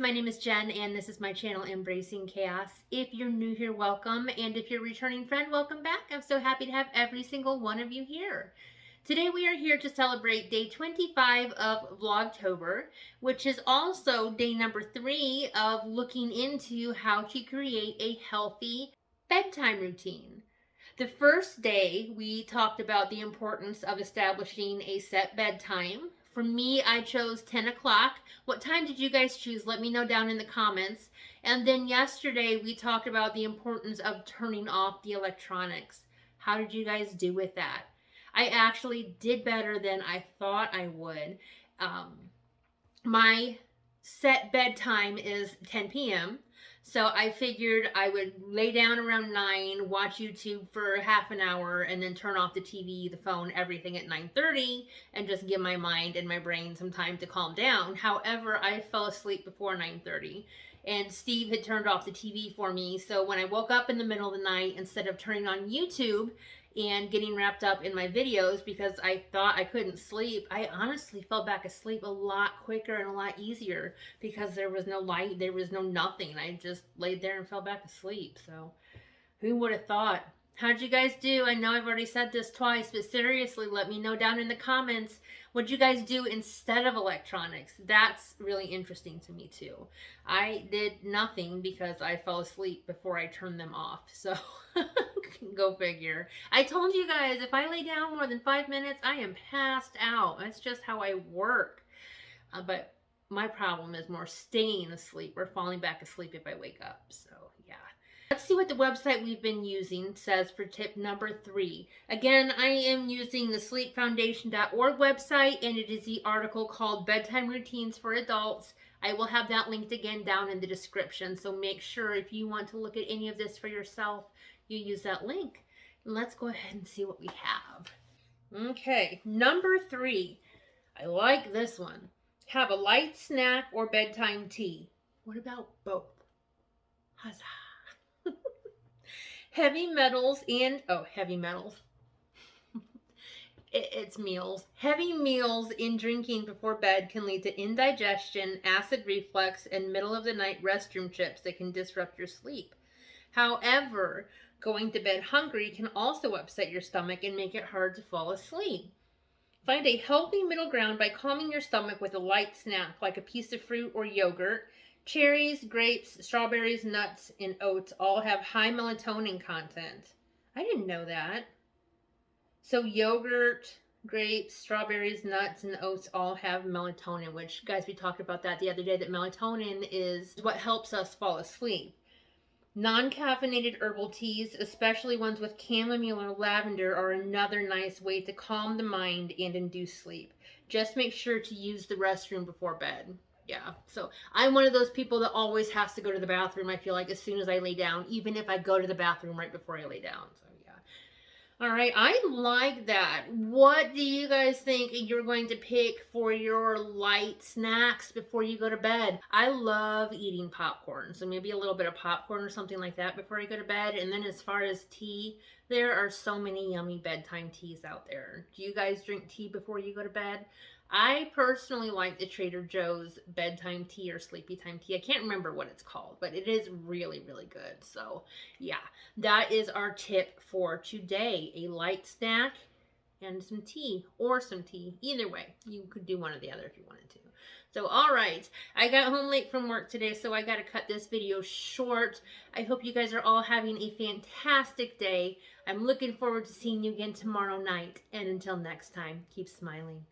my name is Jen and this is my channel Embracing Chaos. If you're new here, welcome, and if you're a returning friend, welcome back. I'm so happy to have every single one of you here. Today we are here to celebrate day 25 of Vlogtober, which is also day number 3 of looking into how to create a healthy bedtime routine. The first day we talked about the importance of establishing a set bedtime. For me, I chose 10 o'clock. What time did you guys choose? Let me know down in the comments. And then yesterday, we talked about the importance of turning off the electronics. How did you guys do with that? I actually did better than I thought I would. My set bedtime is 10 p.m., so I figured I would lay down around 9, watch YouTube for half an hour, and then turn off the TV, the phone, everything at 9:30, and just give my mind and my brain some time to calm down. However, I fell asleep before 9:30, and Steve had turned off the TV for me, so when I woke up in the middle of the night, instead of turning on YouTube and getting wrapped up in my videos because I thought I couldn't sleep, I honestly fell back asleep a lot quicker and a lot easier because there was no light, there was no nothing. I just laid there and fell back asleep. So who would have thought? How'd you guys do? I know I've already said this twice, but seriously, let me know down in the comments what you guys do instead of electronics. That's really interesting to me too. I did nothing because I fell asleep before I turned them off. So go figure. I told you guys, if I lay down more than 5 minutes, I am passed out. That's just how I work. But my problem is more staying asleep or falling back asleep if I wake up. So yeah. Let's see what the website we've been using says for tip number 3. Again, I am using the sleepfoundation.org website, and it is the article called Bedtime Routines for Adults. I will have that linked again down in the description, so make sure if you want to look at any of this for yourself, you use that link. And let's go ahead and see what we have. Okay, number 3. I like this one. Have a light snack or bedtime tea. What about both? Huzzah. Heavy metals and, heavy metals. It's meals. Heavy meals in drinking before bed can lead to indigestion, acid reflux, and middle of the night restroom trips that can disrupt your sleep. However, going to bed hungry can also upset your stomach and make it hard to fall asleep. Find a healthy middle ground by calming your stomach with a light snack like a piece of fruit or yogurt. Cherries, grapes, strawberries, nuts, and oats all have high melatonin content. I didn't know that. So yogurt, grapes, strawberries, nuts, and oats all have melatonin, which, guys, we talked about that the other day, that melatonin is what helps us fall asleep. Non-caffeinated herbal teas, especially ones with chamomile or lavender, are another nice way to calm the mind and induce sleep. Just make sure to use the restroom before bed. Yeah, so I'm one of those people that always has to go to the bathroom, I feel like, as soon as I lay down, even if I go to the bathroom right before I lay down. So yeah. All right, I like that. What do you guys think you're going to pick for your light snacks before you go to bed? I love eating popcorn, so maybe a little bit of popcorn or something like that before I go to bed. And then as far as tea, there are so many yummy bedtime teas out there. Do you guys drink tea before you go to bed? I personally like the Trader Joe's bedtime tea or sleepy time tea. I can't remember what it's called, but it is really, really good. So yeah, that is our tip for today. A light snack and some tea, or some tea. Either way, you could do one or the other if you wanted to. So, all right, I got home late from work today, so I got to cut this video short. I hope you guys are all having a fantastic day. I'm looking forward to seeing you again tomorrow night. And until next time, keep smiling.